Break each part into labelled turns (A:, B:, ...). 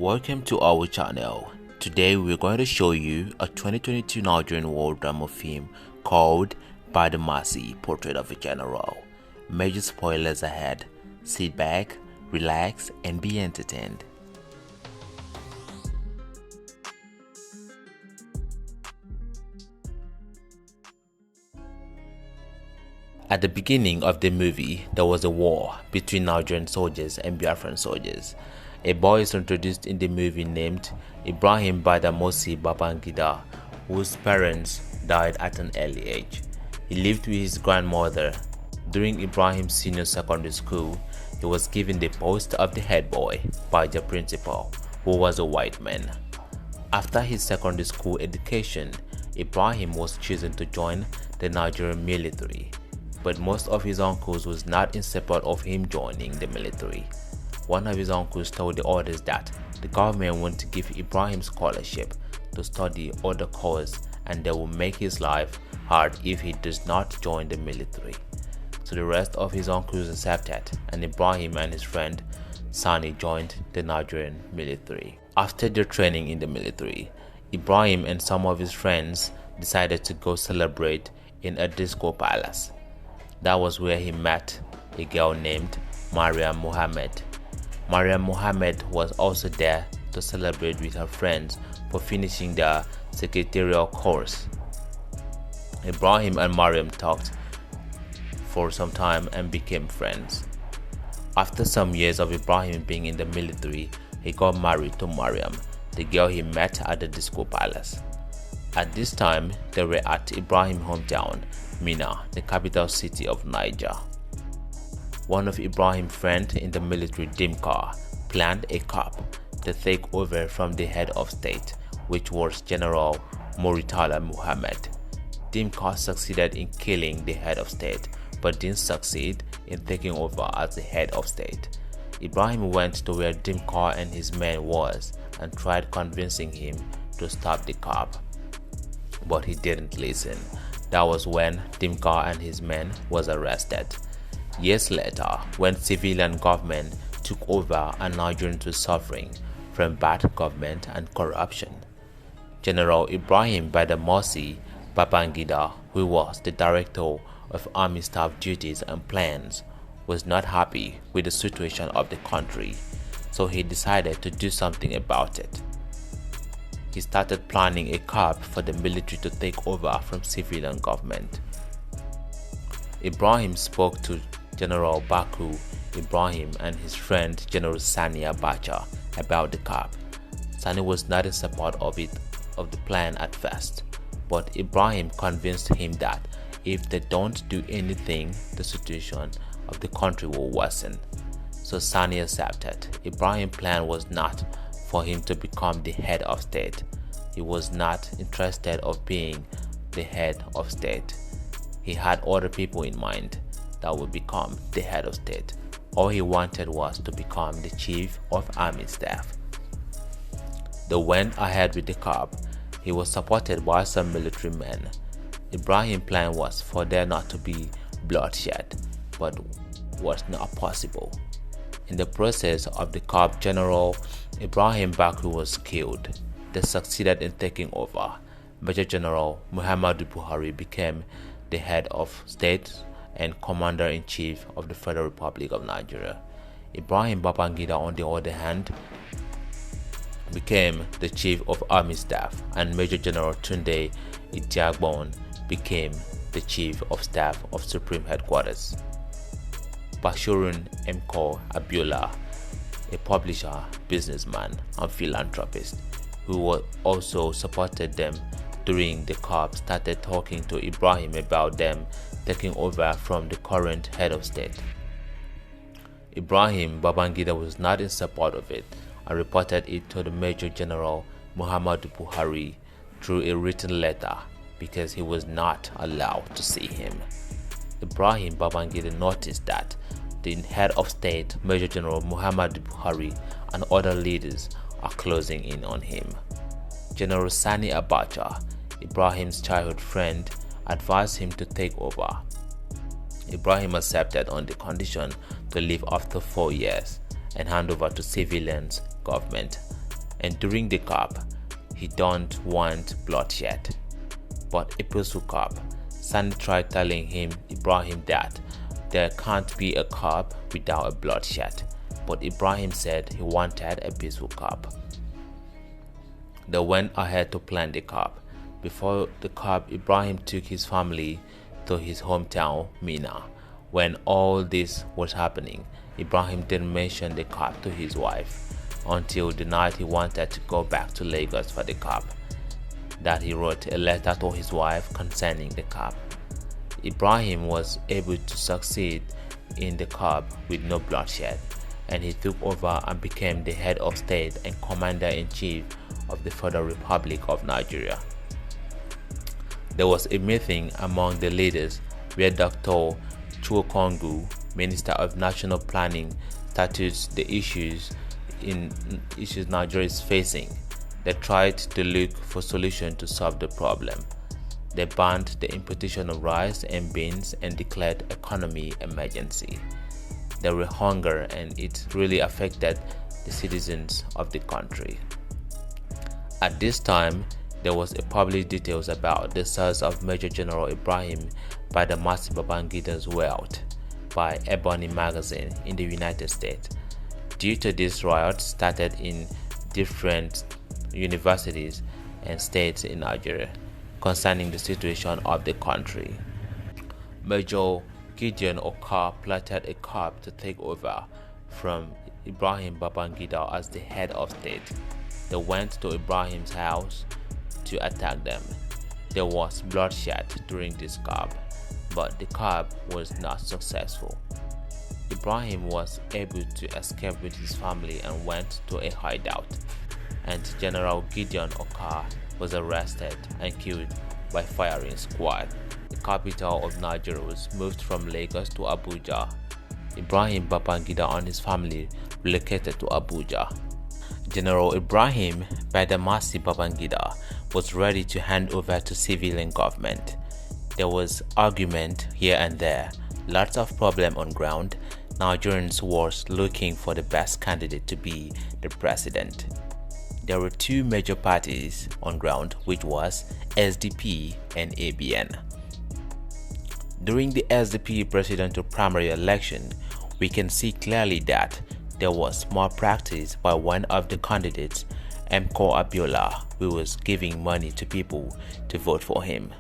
A: Welcome to our channel. Today we're going to show you a 2022 Nigerian war drama film called Badamasi, Portrait of a General. Major spoilers ahead. Sit back, relax and be entertained. At the beginning of the movie, there was a war between Nigerian soldiers and Biafran soldiers. A boy is introduced in the movie named Ibrahim Badamasi Babangida, whose parents died at an early age. He lived with his grandmother. During Ibrahim's senior secondary school, he was given the post of the head boy by the principal, who was a white man. After his secondary school education, Ibrahim was chosen to join the Nigerian military, but most of his uncles was not in support of him joining the military. One of his uncles told the others that the government wanted to give Ibrahim scholarship to study other course and they will make his life hard if he does not join the military. So the rest of his uncles accepted, and Ibrahim and his friend Sani joined the Nigerian military. After their training in the military, Ibrahim and some of his friends decided to go celebrate in a disco palace. That was where he met a girl named Mariam Mohammed. Mariam Mohammed was also there to celebrate with her friends for finishing their secretarial course. Ibrahim and Mariam talked for some time and became friends. After some years of Ibrahim being in the military, he got married to Mariam, the girl he met at the disco palace. At this time, they were at Ibrahim's hometown, Minna, the capital city of Niger. One of Ibrahim's friends in the military, Dimka, planned a coup to take over from the head of state, which was General Muritala Muhammad. Dimka succeeded in killing the head of state, but didn't succeed in taking over as the head of state. Ibrahim went to where Dimka and his men was and tried convincing him to stop the coup, but he didn't listen. That was when Dimka and his men was arrested. Years later, when civilian government took over and Nigerians were suffering from bad government and corruption, General Ibrahim Badamasi Babangida, who was the director of Army Staff Duties and Plans, was not happy with the situation of the country, so he decided to do something about it. He started planning a coup for the military to take over from civilian government. Ibrahim spoke to General Baku Ibrahim and his friend General Sani Abacha about the coup. Sani was not in support of the plan at first, but Ibrahim convinced him that if they don't do anything, the situation of the country will worsen. So Sani accepted. Ibrahim's plan was not for him to become the head of state. He was not interested of being the head of state. He had other people in mind that would become the head of state. All he wanted was to become the chief of army staff. They went ahead with the coup. He was supported by some military men. Ibrahim's plan was for there not to be bloodshed, but was not possible. In the process of the coup, General Ibrahim Baku was killed. They succeeded in taking over. Major General Muhammadu Buhari became the head of state and Commander-in-Chief of the Federal Republic of Nigeria. Ibrahim Babangida, on the other hand, became the Chief of Army Staff, and Major General Tunde Idiagbon became the Chief of Staff of Supreme Headquarters. Bashirun Mko Abiola, a publisher, businessman, and philanthropist, who also supported them during the coup, started talking to Ibrahim about them taking over from the current head of state. Ibrahim Babangida was not in support of it and reported it to the Major General Muhammadu Buhari through a written letter because he was not allowed to see him. Ibrahim Babangida noticed that the head of state, Major General Muhammadu Buhari, and other leaders are closing in on him. General Sani Abacha, Ibrahim's childhood friend, advised him to take over. Ibrahim accepted on the condition to leave after 4 years and hand over to civilian government. and during the coup, he don't want bloodshed, but a peaceful coup. Sani tried telling Ibrahim that there can't be a coup without a bloodshed, but Ibrahim said he wanted a peaceful coup. They went ahead to plan the coup. Before the coup, Ibrahim took his family to his hometown, Minna. When all this was happening, Ibrahim didn't mention the coup to his wife until the night he wanted to go back to Lagos for the coup, that he wrote a letter to his wife concerning the coup. Ibrahim was able to succeed in the coup with no bloodshed, and he took over and became the head of state and commander-in-chief of the Federal Republic of Nigeria. There was a meeting among the leaders where Dr. Chukwukongu, Minister of National Planning, stated the issues Nigeria is facing. They tried to look for solutions to solve the problem. They banned the importation of rice and beans and declared economy emergency. There were hunger, and it really affected the citizens of the country. At this time, there was a published details about the source of Major General Ibrahim Badamasi Babangida's wealth by Ebony magazine in the United States. Due to this, riots started in different universities and states in Nigeria concerning the situation of the country. Major Gideon Oka plotted a coup to take over from Ibrahim Babangida as the head of state. They went to Ibrahim's house to attack them. There was bloodshed during this coup, but the coup was not successful. Ibrahim was able to escape with his family and went to a hideout, and General Gideon Oka was arrested and killed by firing squad. The capital of Nigeria was moved from Lagos to Abuja. Ibrahim Babangida and his family relocated to Abuja. General Ibrahim Badamasi Babangida was ready to hand over to civilian government. There was argument here and there, lots of problem on ground. Nigerians was looking for the best candidate to be the president. There were two major parties on ground, which was SDP and ABN. During the SDP presidential primary election, we can see clearly that there was malpractice by one of the candidates, Mko Abiola, who was giving money to people to vote for him.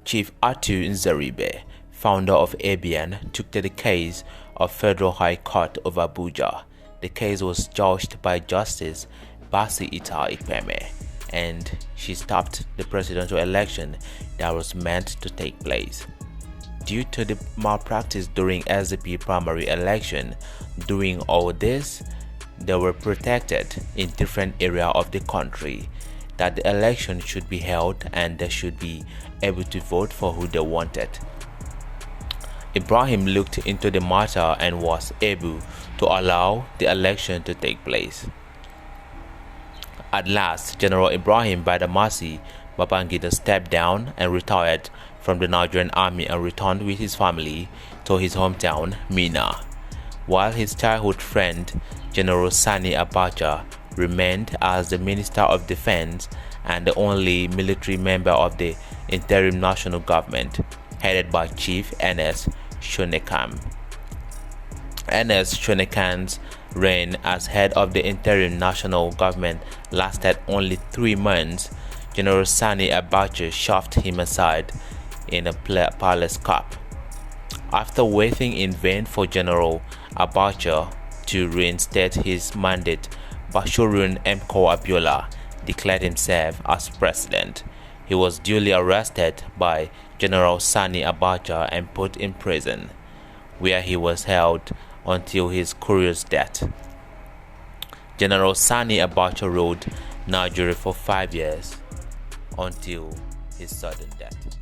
A: Chief Atu Nzeribe, founder of ABN, took to the case of Federal High Court of Abuja. The case was judged by Justice Basi Ita Ikpeme, and she stopped the presidential election that was meant to take place. Due to the malpractice during SDP primary election, during all this, they were protected in different areas of the country that the election should be held and they should be able to vote for who they wanted. Ibrahim looked into the matter and was able to allow the election to take place. At last, General Ibrahim Badamasi Babangida stepped down and retired from the Nigerian army and returned with his family to his hometown, Minna, while his childhood friend, General Sani Abacha, remained as the Minister of Defense and the only military member of the interim national government, headed by Chief Ernest Shonekan. Ernest Shonekan's reign as head of the interim national government lasted only 3 months. General Sani Abacha shoved him aside in a palace coup. After waiting in vain for General Abacha to reinstate his mandate, Bashorun Mko Abiola declared himself as president. He was duly arrested by General Sani Abacha and put in prison, where he was held until his curious death. General Sani Abacha ruled Nigeria for 5 years until his sudden death.